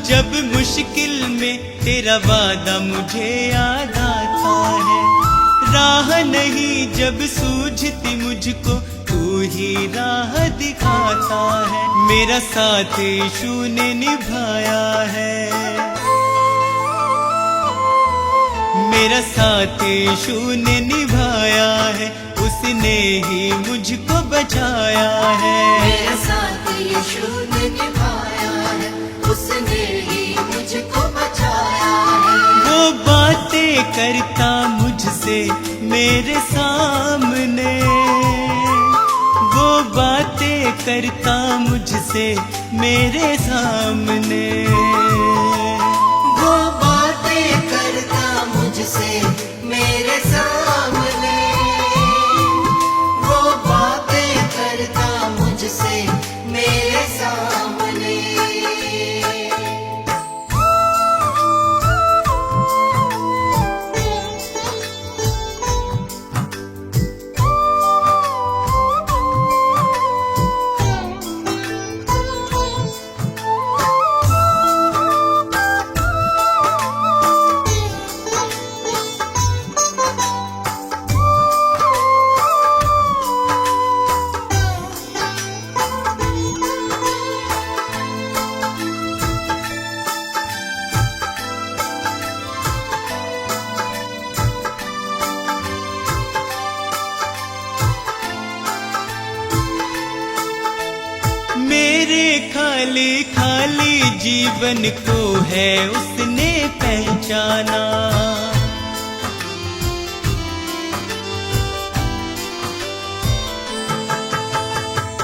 जब मुश्किल में तेरा वादा मुझे याद आता है। राह नहीं जब सूझती मुझको तू ही राह दिखाता है। मेरा साथ यीशु ने निभाया है, मेरा साथ यीशु ने निभाया है, उसने ही मुझको बचाया है। मेरा साथ यीशु ने निभाया है, उसने ही मुझको बचाया है। वो बातें करता मुझसे मेरे सामने, वो बातें करता मुझसे मेरे सामने, वो बातें करता मुझसे मेरे सामने, वो बातें करता मुझसे मेरे सामने। मेरे खाली खाली जीवन को है उसने पहचाना।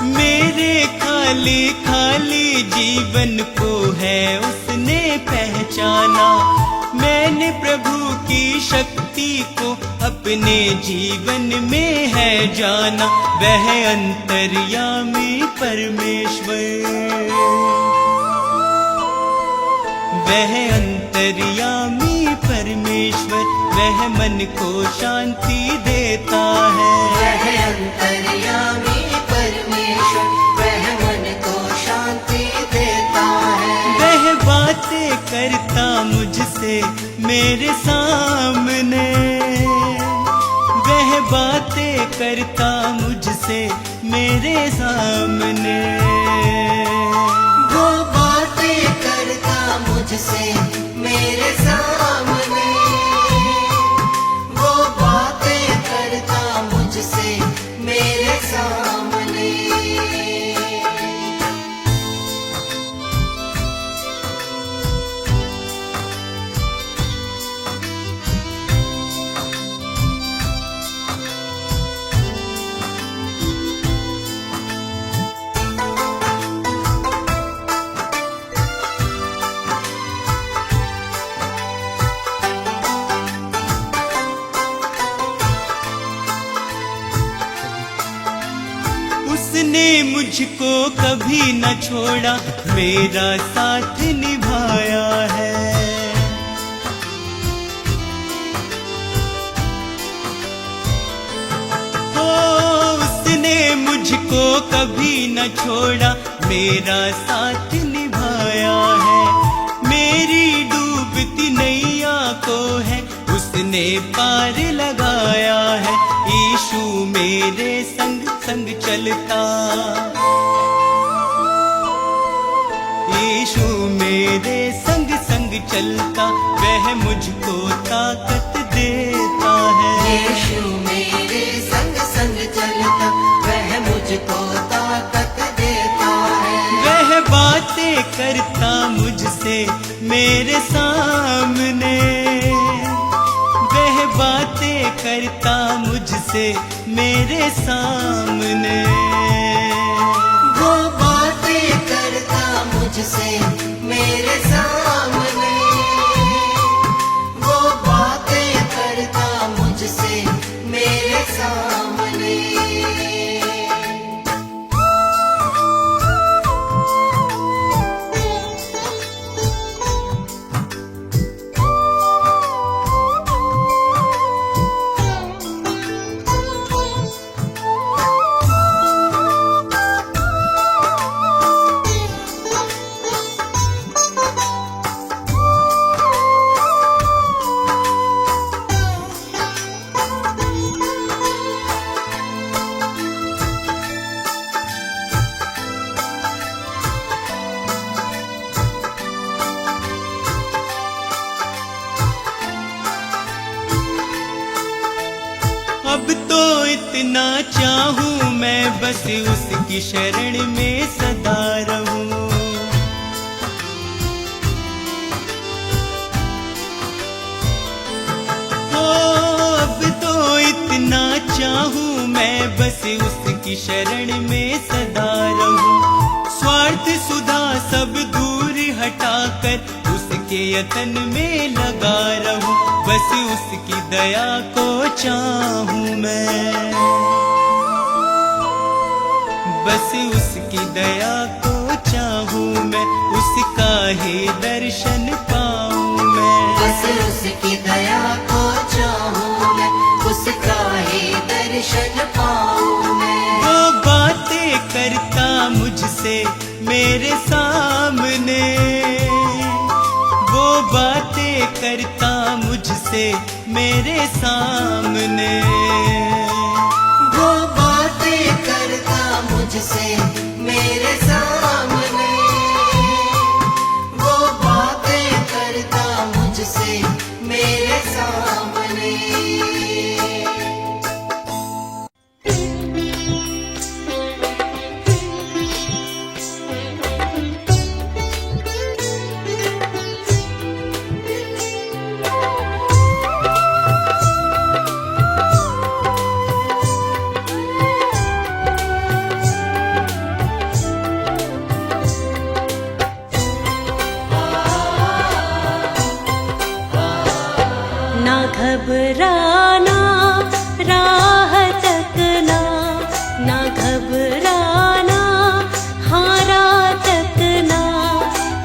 मेरे खाली खाली जीवन को है उसने पहचाना। मैंने प्रभु की शक्ति को अपने जीवन में है जाना। वह अंतर्यामी परमेश्वर, वह अंतर्यामी परमेश्वर, वह मन को शांति देता है। वह अंतर्यामी परमेश्वर, वह मन को शांति देता है। वह बातें करता मुझसे मेरे सामने, वह बातें करता मुझसे मेरे सामने, वो बातें करता मुझसे मेरे सामने, वो बातें करता मुझसे मेरे सामने। उसने मुझको कभी न छोड़ा, मेरा साथ निभाया है। ओ उसने मुझको कभी न छोड़ा, मेरा साथ निभाया है। मेरी डूबती नैया को है उसने पार लगाया है। यीशु मेरे संग संग चलता, यीशु मेरे संग संग चलता, वह मुझको ताकत देता है। यीशु मेरे संग संग चलता, वह मुझको ताकत देता है। वह बातें करता मुझसे मेरे सामने, वह बातें करता मुझसे मेरे सामने, वो बातें करता मुझसे मेरे सामने, वो बातें करता मुझसे मेरे सामने। अब तो इतना चाहूं मैं बस उसकी शरण में सदा रहूं। अब तो इतना चाहूं मैं बस उसकी शरण में सदा रहूं। स्वार्थ सुधा सब दूर हटाकर उसके यतन में लगा रहूं। बस उसकी दया को चाहूं मैं, बस उसकी दया को चाहूं मैं, उसका ही दर्शन पाऊं मैं। बस उसकी दया को चाहूं मैं, उसका ही दर्शन पाऊं मैं। वो बातें करता मुझसे मेरे सामने, वो बातें करता मुझसे मेरे सामने। वो बातें करता मुझसे मेरे सामने, वो बातें करता मुझसे मेरे सामने। ना घबराना राह तकना, ना घबराना हारा तकना,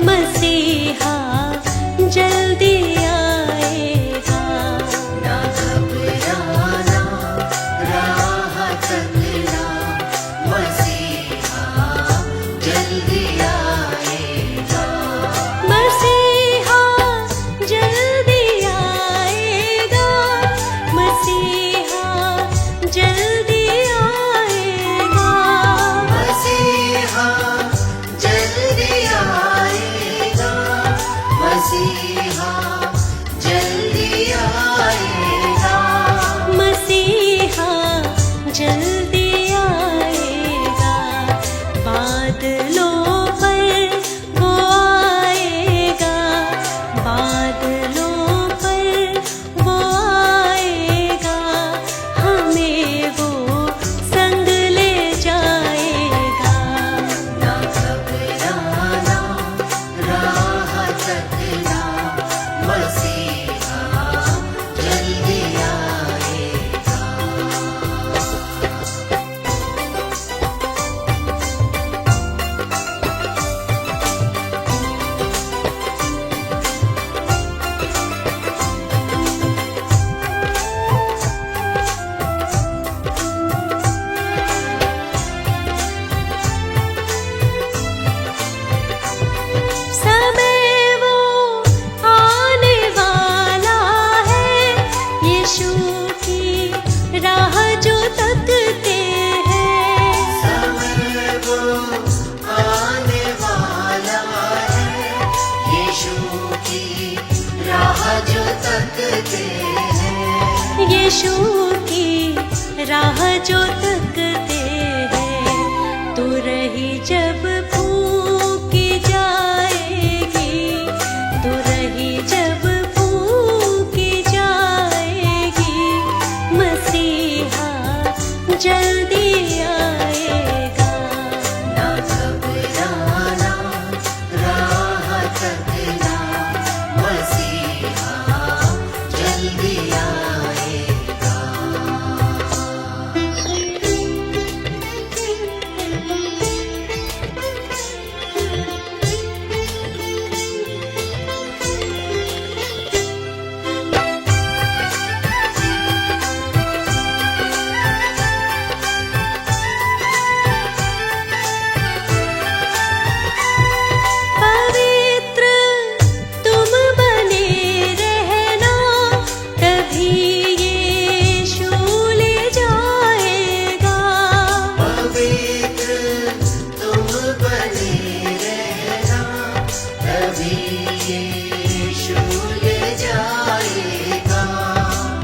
मसीहा जल्दी आएगा। ना घबराना राह तकना, मसीहा जल्दी आएगा। मसीहा जल्दी आएगा, मसीहा जल्दी आएगा। मसीहा जल्दी आएगा, मसीहा जल्दी आएगा। मसीहा जल्दी आएगा, बादलों पर वो आएगा, बादलों पर वो आएगा, हमें वो संग ले जाएगा। ना घबराना राह तकना, मसीहा जल्दी आएगा। समय वो आने वाला है, यीशु की राह जो तकते हैं। समय वो आने वाला है, यीशु की राह जो तकते हैं। यीशु की राह जो तकते हैं, तू रही जब फूंकी जाएगी, तू रही जब फूंकी जाएगी, मसीहा जल्दी आएगा। ना घबराना राह तकना, मसीहा जल्दी आएगा। पवित्र तुम बने रहना, तभी यीशु ले जाएगा। पवित्र तुम बने रहना, तभी यीशु ले जाएगा।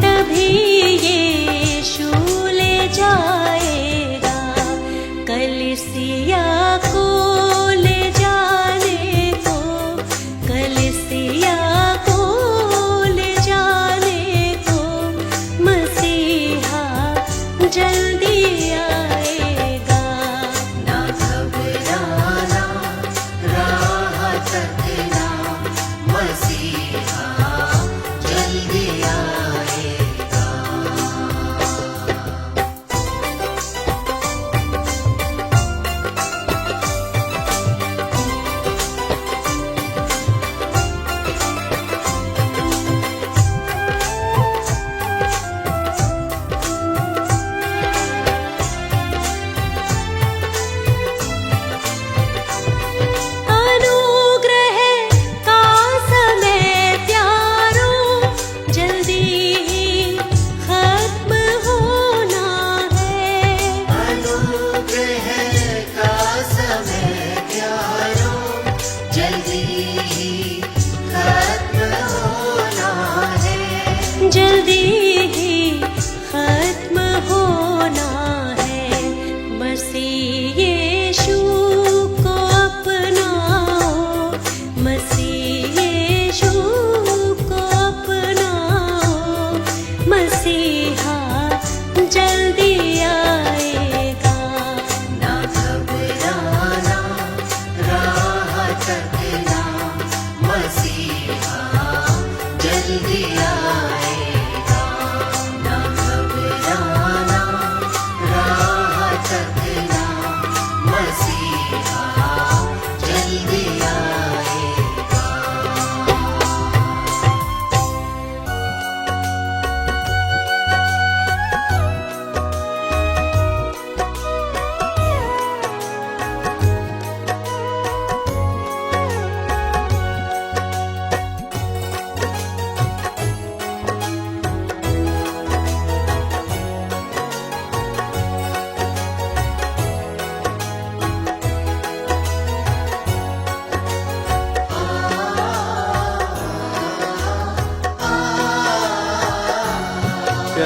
तभी यीशु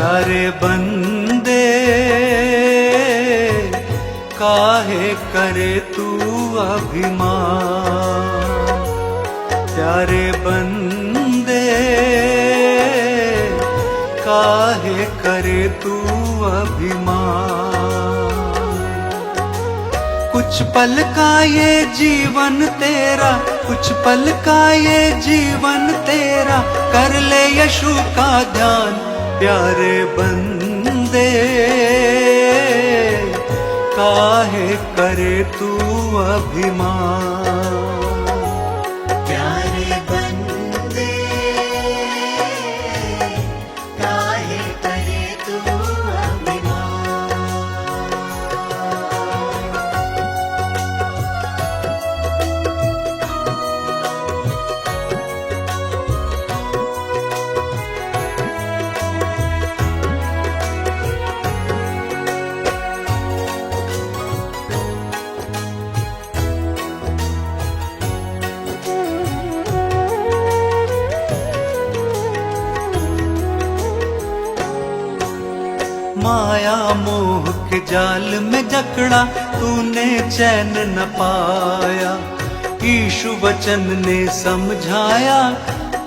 प्यारे बंदे काहे करे तू अभिमान, प्यारे बंदे काहे करे तू अभिमान। कुछ पल का ये जीवन तेरा, कुछ पल का ये जीवन तेरा, कर ले यीशु का ध्यान। प्यारे बंदे काहे करे तू अभिमान, प्यारे बंदे काहे करे तू अभिमान। माया मोह के जाल में जकड़ा तूने चैन न पाया, यीशु वचन ने समझाया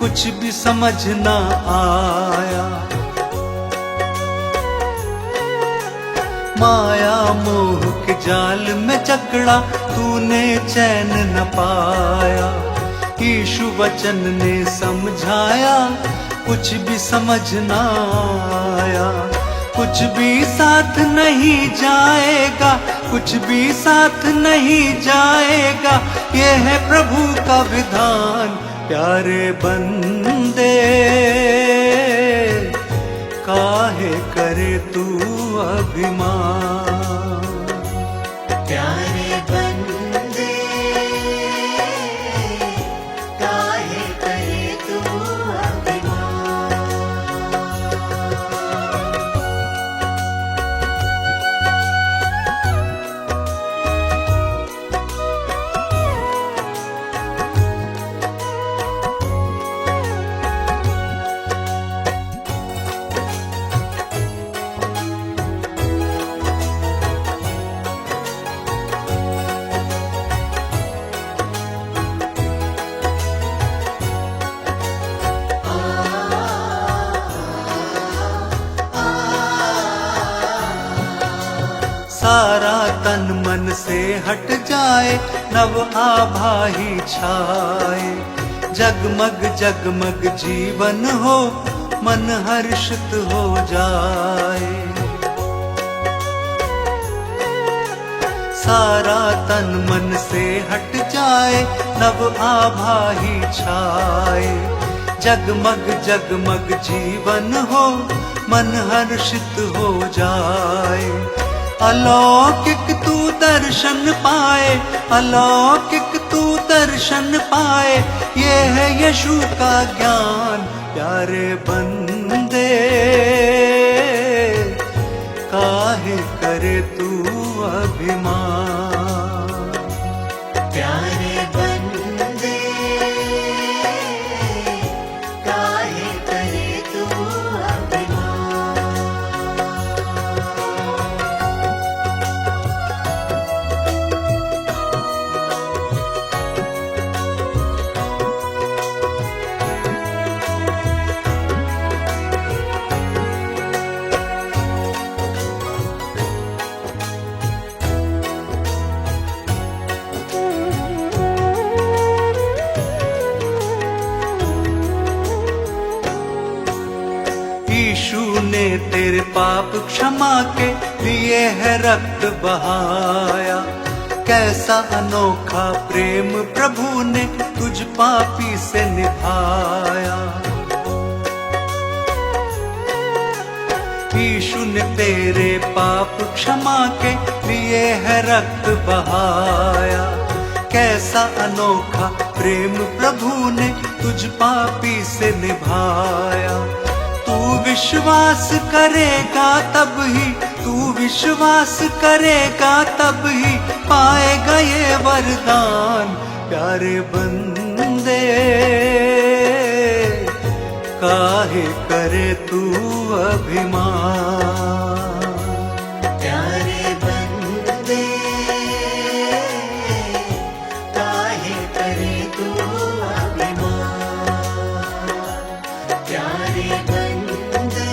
कुछ भी समझ न आया। माया मोह के जाल में जकड़ा तूने चैन न पाया, यीशु वचन ने समझाया कुछ भी समझ न आया। कुछ भी साथ नहीं जाएगा, कुछ भी साथ नहीं जाएगा, ये है प्रभु का विधान। प्यारे बंदे काहे करे तू अभिमान, प्यारे बंदे काहे करे तू अभिमान। सारा तन मन से हट जाए, नव आभा ही छाए, जगमग जगमग जीवन हो, मन हर्षित हो जाए। सारा तन मन से हट जाए, नव आभा ही छाए, जगमग जगमग जीवन हो, मन हर्षित हो जाए। अलौकिक तू दर्शन पाए, अलौकिक तू दर्शन पाए, ये है यीशु का ज्ञान। प्यारे बंदे काहे करे तू अभिमान, प्यारे बंदे काहे करे तू अभिमान। यीशु ने तेरे पाप क्षमा के लिए है रक्त बहाया, कैसा अनोखा प्रेम प्रभु ने तुझ पापी से निभाया। यीशु ने तेरे पाप क्षमा के लिए है रक्त बहाया, कैसा अनोखा प्रेम प्रभु ने तुझ पापी से निभाया। तू विश्वास करेगा तब ही, तू विश्वास करेगा तब ही पाएगा ये वरदान। प्यारे बंदे काहे करे तू अभिमान। प्यारे बंदे काहे करे तू अभिमान। प्यारे बंदे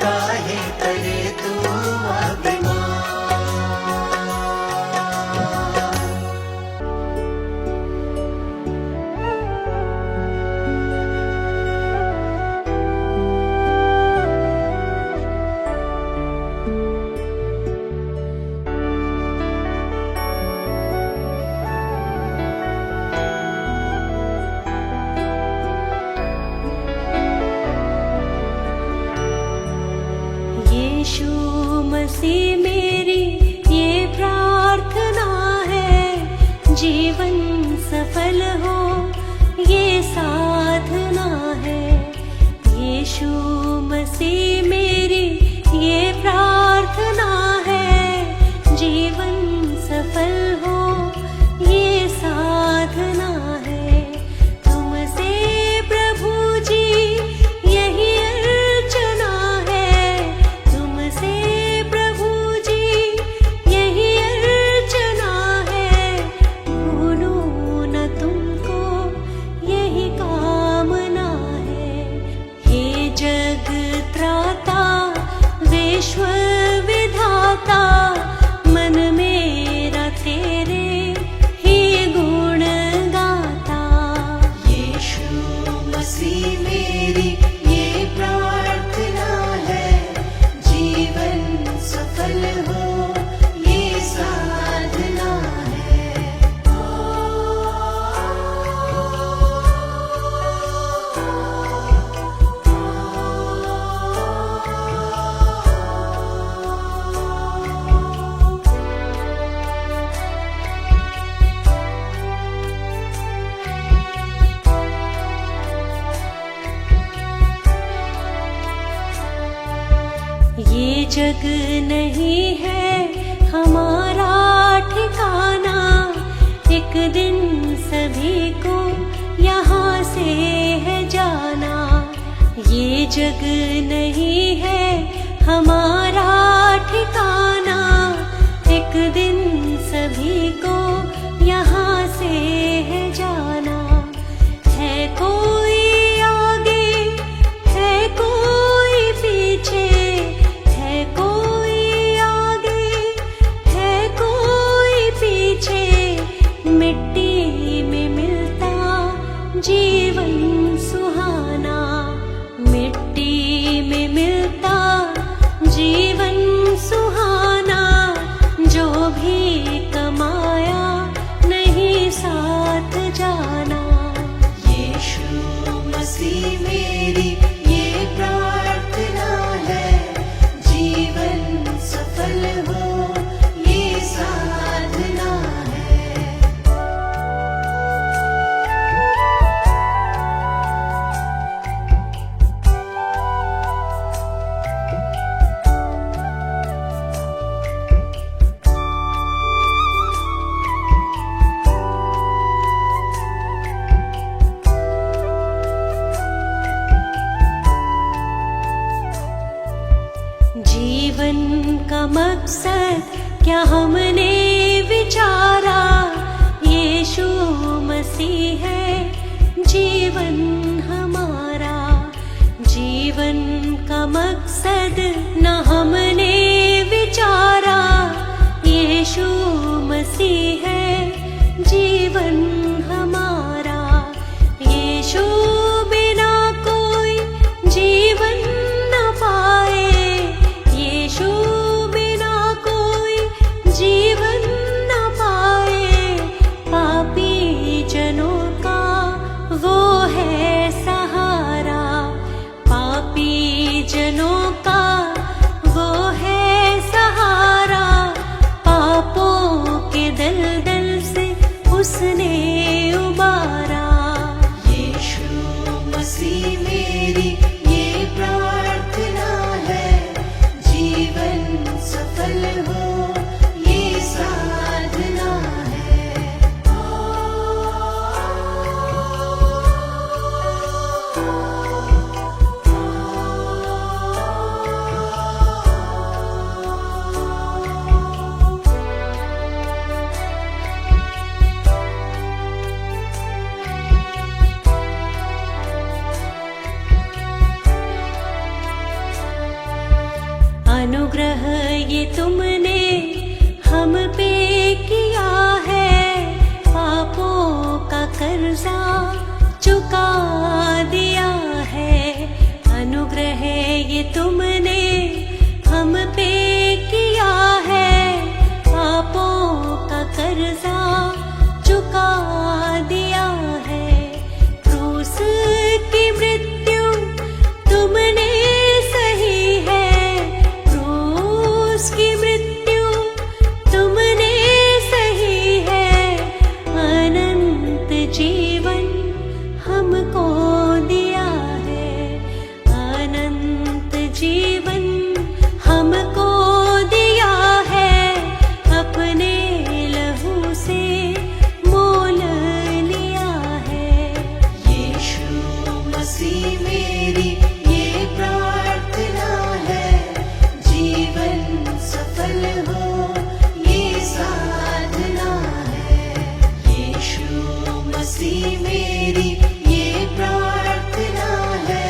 काहे करे तू अभिमान। यीशु मसीह मेरी ये प्रार्थना है, जीवन सफल हो ये साधना है। यीशु मसीह मेरी ये प्रार्थना है, जीवन सफल हो ये साधना है। तुमसे प्रभु जी यही अर्चना है, तुमसे प्रभु जी यही अर्चना है। भूलूं न तुमको यही कामना है। हे जग त्राता विश्व विधाता, मन मेरा तेरे ही गुण गाता। यीशु मसीह मेरी ये प्रार्थना है, जीवन सफल हो ये साधना है। ये जग नहीं है हमारा ठिकाना, एक दिन सभी को यहाँ से है जाना। ये जग नहीं है हमारा ठिकाना, एक दिन सभी को यहाँ से है जाना। है कोई आगे है कोई पीछे, है कोई आगे है कोई पीछे, मिट्टी में मिलता जीवन सुहाना। मिट्टी में मिलता जीवन सुहाना, जो भी कमाया नहीं साथ जाना। यीशु मसीह मेरी ये प्रार्थना है, जीवन सफल हो ये साधना है। जीवन का मकसद क्या हमने विचारा, यीशु मसीह है जीवन हमारा। जीवन का मकसद न हमने विचारा, यीशु मसीह है जीवन हमारा। यीशु बिना कोई जीवन न पाए, यीशु बिना कोई जीवन न पाए। पापी जनों का वो है सहारा, पापी जनों का वो है सहारा। पापों के दलदल ये तुमने हम पे किया है, पापों का कर्जा चुका दिया है। अनुग्रह ये तुमने हम पे किया है, पापों का कर्जा चुका दिया है। क्रूस की मृत्यु तुमने सही है, क्रूस की मृत्यु तुमने सही है। अनंत जीवन हमको दिया है, अनंत जीवन हमको दिया है। अपने लहू से मोल लिया है। यीशु मसीह मेरी ये प्रार्थना है, जीवन सफल हो ये साधना है। यीशु मसीह मेरी ये प्रार्थना है,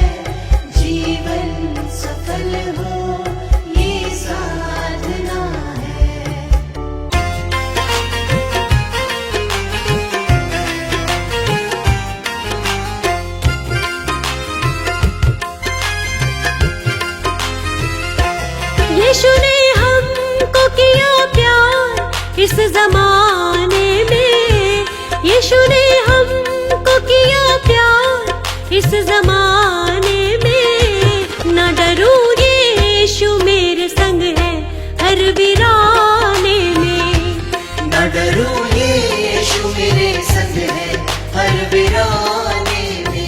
जीवन सफल हो ये साधना है। यीशु ने हमको किया प्यार इस जमाने में, यीशु ने हमको किया प्यार इस जमाने में। न डरूं यीशु मेरे संग है हर वीराने में। न डरूं यीशु मेरे संग है हर वीराने में।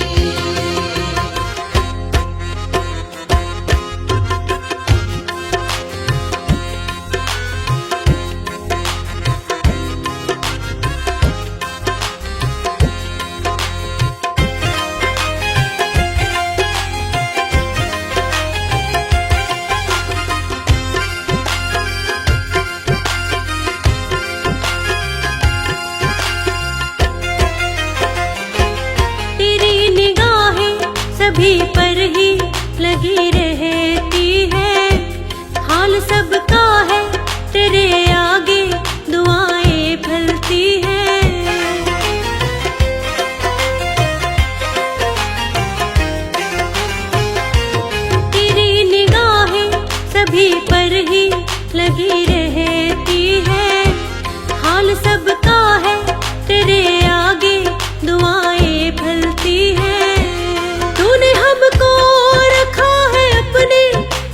तेरी निगाहें सभी पर ही लगी रहती है, हाल सबका है तेरे आगे दुआएं फलती हैं। तेरी निगाहें सभी पर ही लगी रहती है, हाल सबका है तेरे आगे दुआएं फलती हैं। तूने हमको रखा है अपने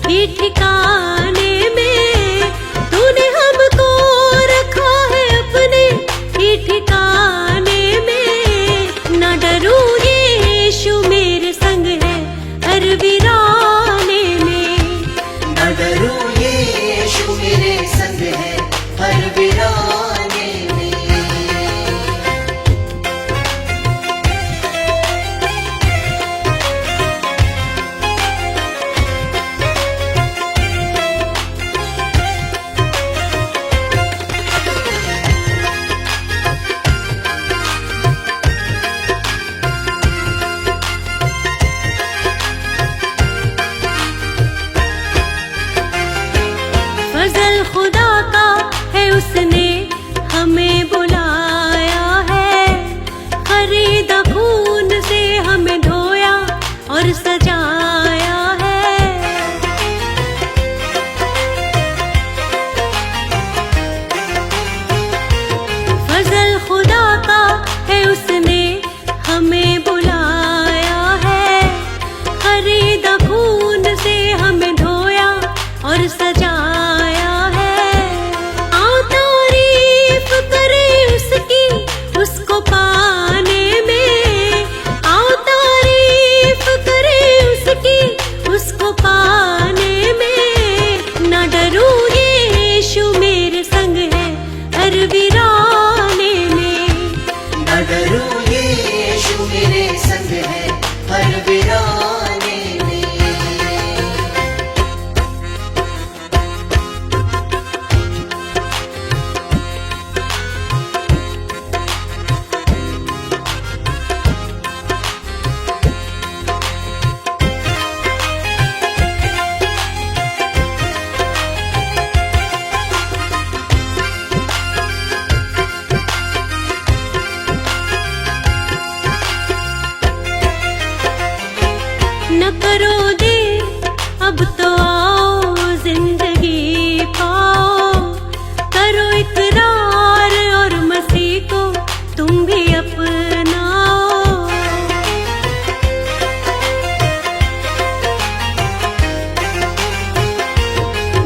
ही ठिकाने में, तूने हमको रखा है अपने ही ठिकाने में। न डरूं यीशु मेरे संग है हर वीराने में। न डरूं यीशु मेरे संग है हर वीराने में। फजल खुदा का है उसने हमें बुलाया है, खरीदा खून से हमें धोया और सजाया है। फजल खुदा का है उसने हमें बुलाया है, खरीदा खून से हमें धोया और सजाया है। आओ तारीफ करें उसकी, उसको पाने में। आओ तारीफ करें उसकी, उसको पाने में। न डरूं यीशु मेरे संग है हर वीराने में। न डरूं यीशु मेरे संग है हर वीराने में। करो देर, अब तो आओ जिंदगी पाओ, करो इकरार और मसीह को तुम भी अपनाओ।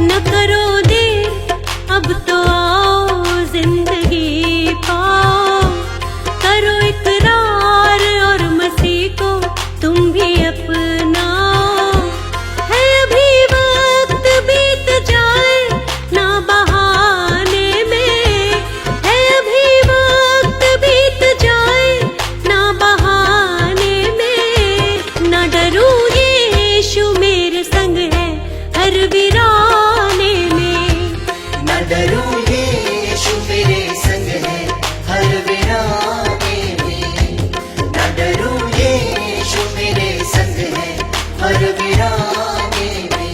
न करो देर, अब तो आओ जिंदगी पाओ, करो इकरार और मसीह को तुम भी अपनाओ। है अभी वक्त बीत जाए ना बहाने में, है अभी वक्त बीत जाए ना बहाने में। ना डरूं यीशु मेरे संग है हर वीराने में। न डरूं यीशु मेरे संग है हर वीराने में। न डरूं यीशु मेरे संग है हर वीराने में।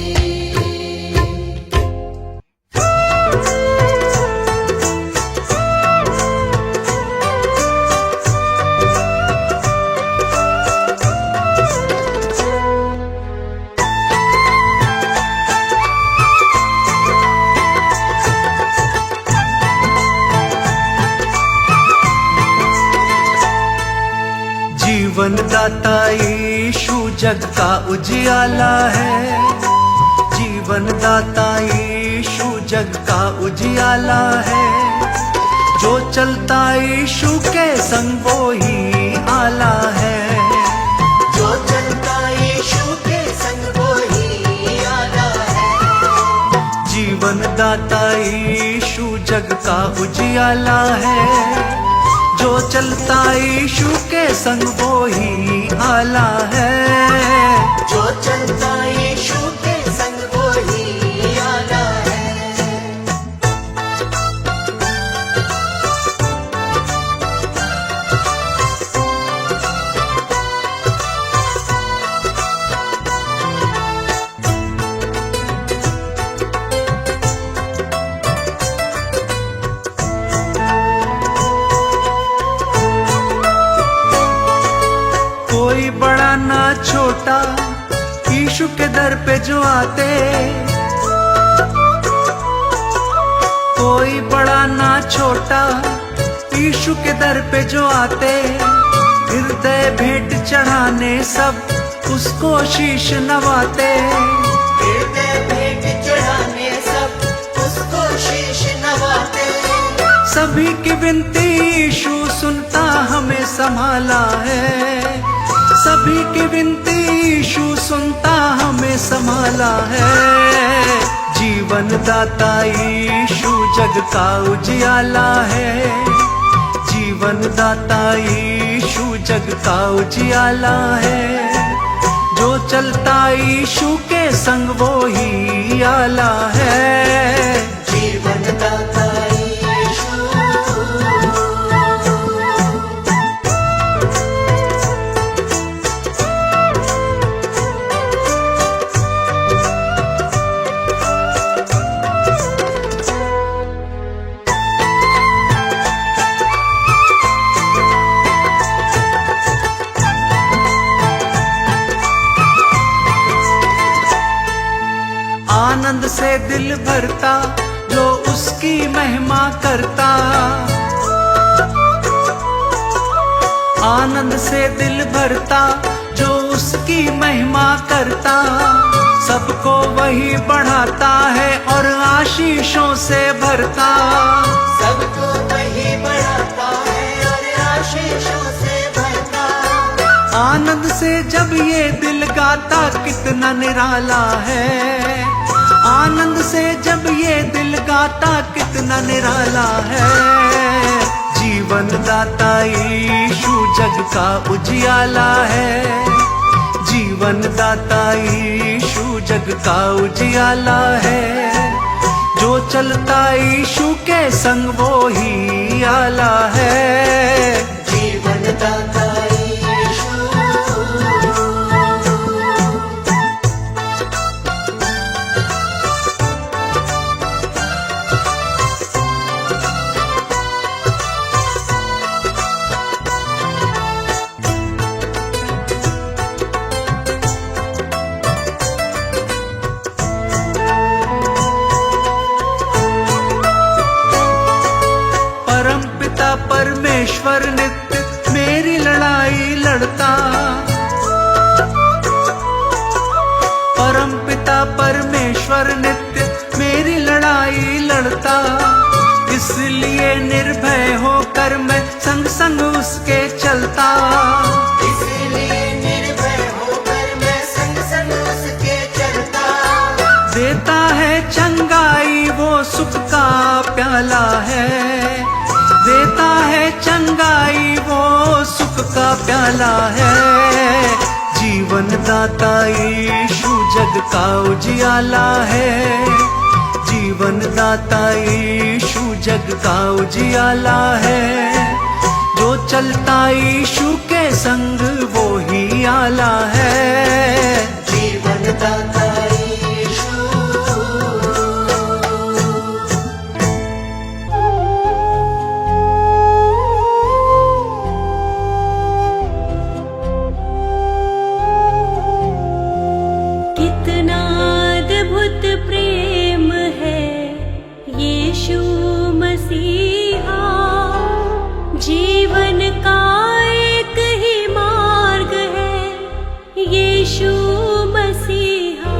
जीवन दाता यीशु जग का उजियाला है। जीवन दाता यीशु जग का उजियाला है। जो चलता यीशु के संग वो ही आला है। जो चलता यीशु के संग वो ही आला है। जीवन दाता यीशु जग का उजियाला है। जो चलता यीशु के संग वो ही आला है। जो चलता यीशु के संग वो ही आला है। कोई बड़ा ना छोटा यीशु के दर पे जो आते। कोई बड़ा ना छोटा यीशु के दर पे जो आते। हृदय भेंट चढ़ाने सब उसको शीश नवाते। हृदय भेंट चढ़ाने सब उसको शीश नवाते। सभी की विनती यीशु सुनता हमें संभाला है। सभी की विनती यीशु सुनता हमें संभाला है। जीवन दाता यीशु जग का उजियाला है। जीवन दाता यीशु जग का उजियाला है। जो चलता यीशु के संग वो ही आला है। जीवन दाता आनंद से दिल भरता जो उसकी महिमा करता। आनंद से दिल भरता जो उसकी महिमा करता। सबको वही बढ़ाता है और आशीषों से भरता। सबको वही बढ़ाता है और आशीषों से भरता। आनंद से जब ये दिल गाता कितना निराला है। आनंद से जब ये दिल गाता कितना निराला है। जीवन दाता यीशु जग का उजियाला है। जीवन दाता यीशु जग का उजियाला है। जो चलता यीशु के संग वो ही आला है। जीवन दाता लड़ता, परम पिता परमेश्वर नित्य मेरी लड़ाई लड़ता। इसलिए निर्भय होकर मैं संग संग उसके चलता, इसलिए निर्भय होकर मैं संग संग उसके चलता। देता है चंगाई वो सुख का प्याला है, देता है चंगाई वो सुख का प्याला है। जीवन दाता यीशु जग का उजियाला है, जीवन दाता यीशु जग का उजियाला है। जो चलता यीशु के संग वो ही आला है। जीवन दाता यीशु, कितना अद्भुत प्रेम है यीशु मसीहा, जीवन का एक ही मार्ग है यीशु मसीहा।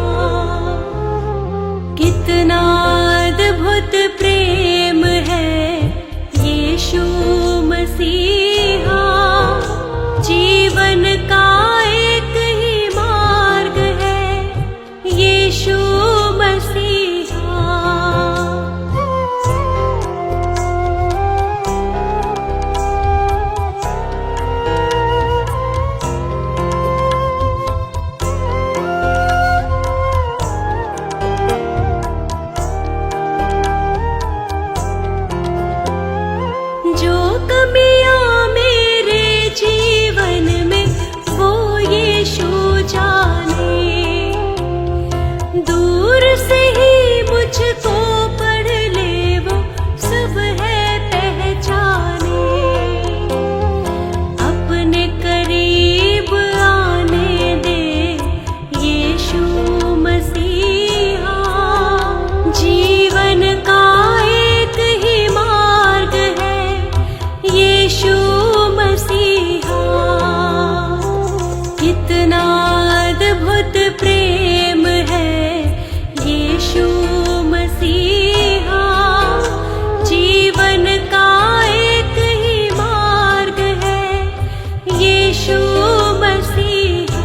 कितना अद्भुत प्रेम है यीशु मसीहा, जीवन का एक ही मार्ग है यीशु मसीहा। जो कमियां मेरे जीवन में वो यीशु जाने, दूर से ही मुझको पढ़ ले वो सब है पहचाने। अपने करीब आने दे यीशु मसीहा, जीवन का एक ही मार्ग है यीशु मसीहा। कितना अद्भुत प्रेम है यीशु मसीहा, जीवन का एक ही मार्ग है यीशु मसीहा।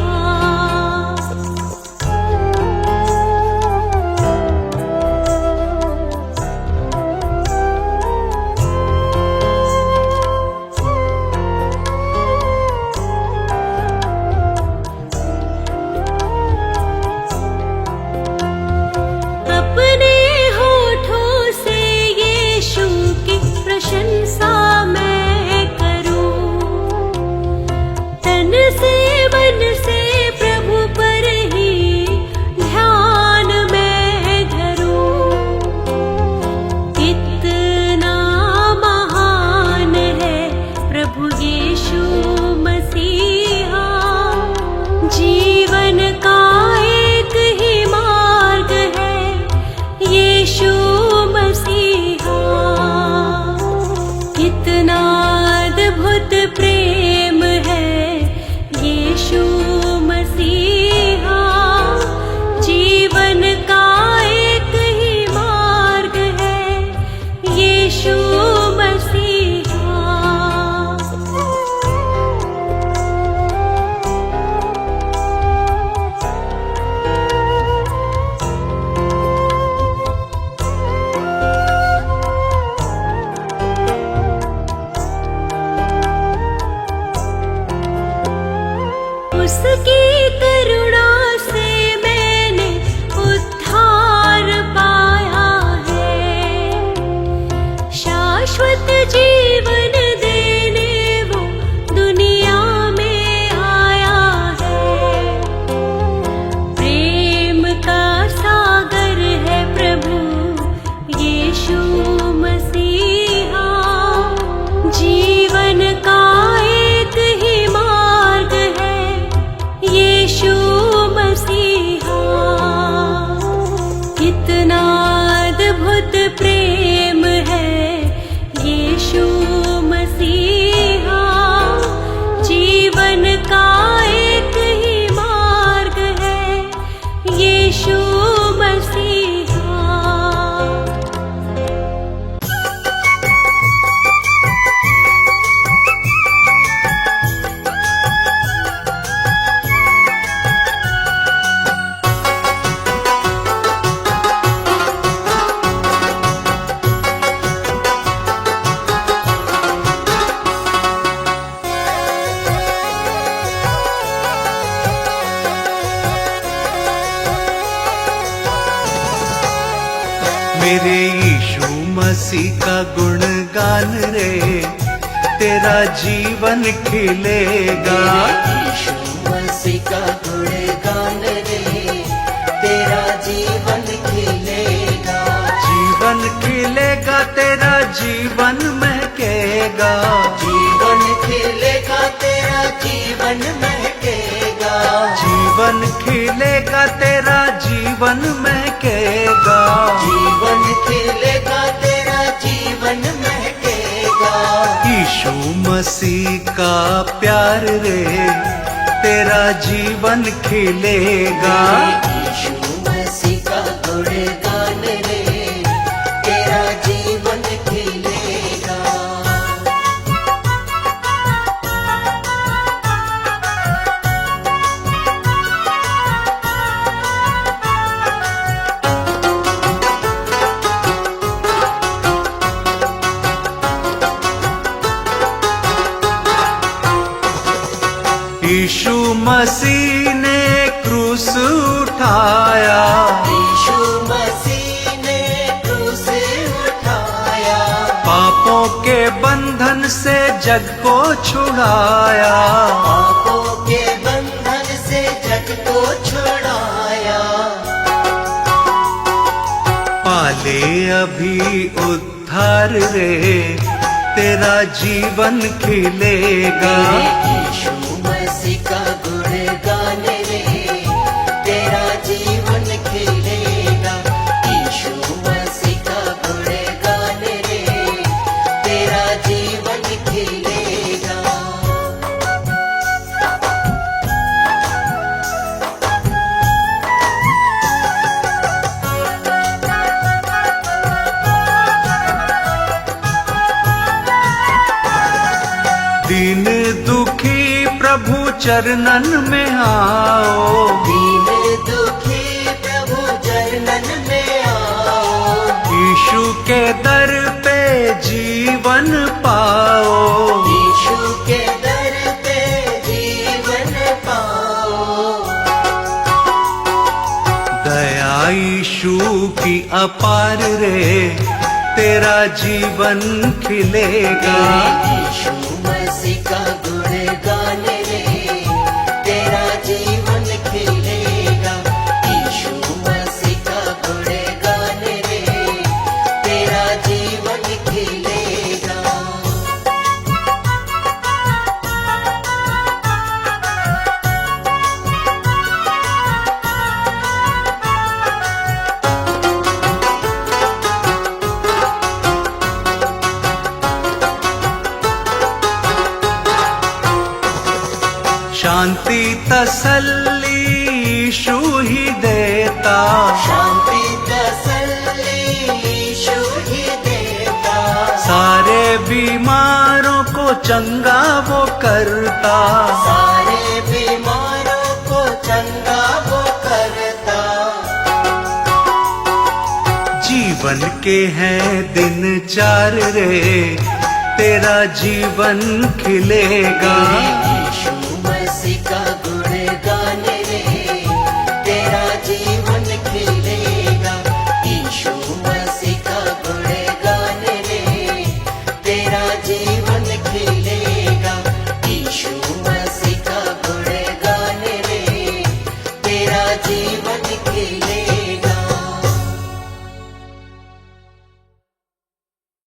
अपने होठों से यीशु की प्रशंसा मैं करूं, तन से मन से प्रभु पर ही ध्यान मैं धरूं। कितना महान है प्रभु यीशु मसीहा, जीवन का एक ही मार्ग है यीशु मसीहा। कितना अद्भुत प्रेम है यीशु मसीहा, जीवन का एक ही मार्ग है यीशु मसीहा। उसकी करुणा से मैंने उद्धार पाया है, शाश्वत जीवन देने वो दुनिया में आया है। प्रेम का सागर है प्रभु यीशु मसीहा, जीवन का एक ही मार्ग है यीशु मेरे यीशु मसीह का गुणगान रे, तेरा जीवन खिलेगा। यीशु मसीह का गुणगान रे, तेरा जीवन खिलेगा। जीवन खिलेगा, तेरा जीवन महकेगा। जीवन खिलेगा, तेरा जीवन महकेगा। जीवन खिलेगा, तेरा जीवन महकेगा। जीवन खिलेगा, तेरा जीवन महकेगा। यीशु मसीह का प्यार रे, तेरा जीवन खिलेगा। यीशु मसीह का गुणगान रे, तेरा जीवन खिलेगा। यीशु मसीह ने क्रूस उठाया, यीशु मसीह ने क्रूस उठाया। पापों के बंधन से जग को छुड़ाया। पापों के बंधन से जग को छुड़ाया। पाले अभी उद्धार रे, तेरा जीवन खिलेगा। यीशु मसीह का गुणगान रे, तेरा जीवन खिलेगा। यीशु मसीह का गुणगान रे, तेरा जीवन खिलेगा। दीन दुखी प्रभु चरणन में आओ। दीन दुखी प्रभु चरणन में आओ। यीशु के दर पे जीवन पाओ। यीशु के दर पे जीवन पाओ। दया यीशु की अपार रे, तेरा जीवन खिलेगा। यीशु मसीह का गुणगान रे, तेरा जीवन खिलेगा। यीशु मसीह का गुणगान रे, तेरा जीवन खिलेगा। शांति तसल्ली यीशु ही देता। शांति तसल्ली यीशु ही देता। सारे बीमारों को चंगा वो करता। सारे बीमारों को चंगा वो करता। जीवन के हैं दिन चार रे, तेरा जीवन खिलेगा। यीशु मसीह का गुणगान रे, तेरा जीवन खिलेगा। यीशु मसीह का गुणगान रे, तेरा जीवन खिलेगा। यीशु मसीह का गुणगान रे, तेरा जीवन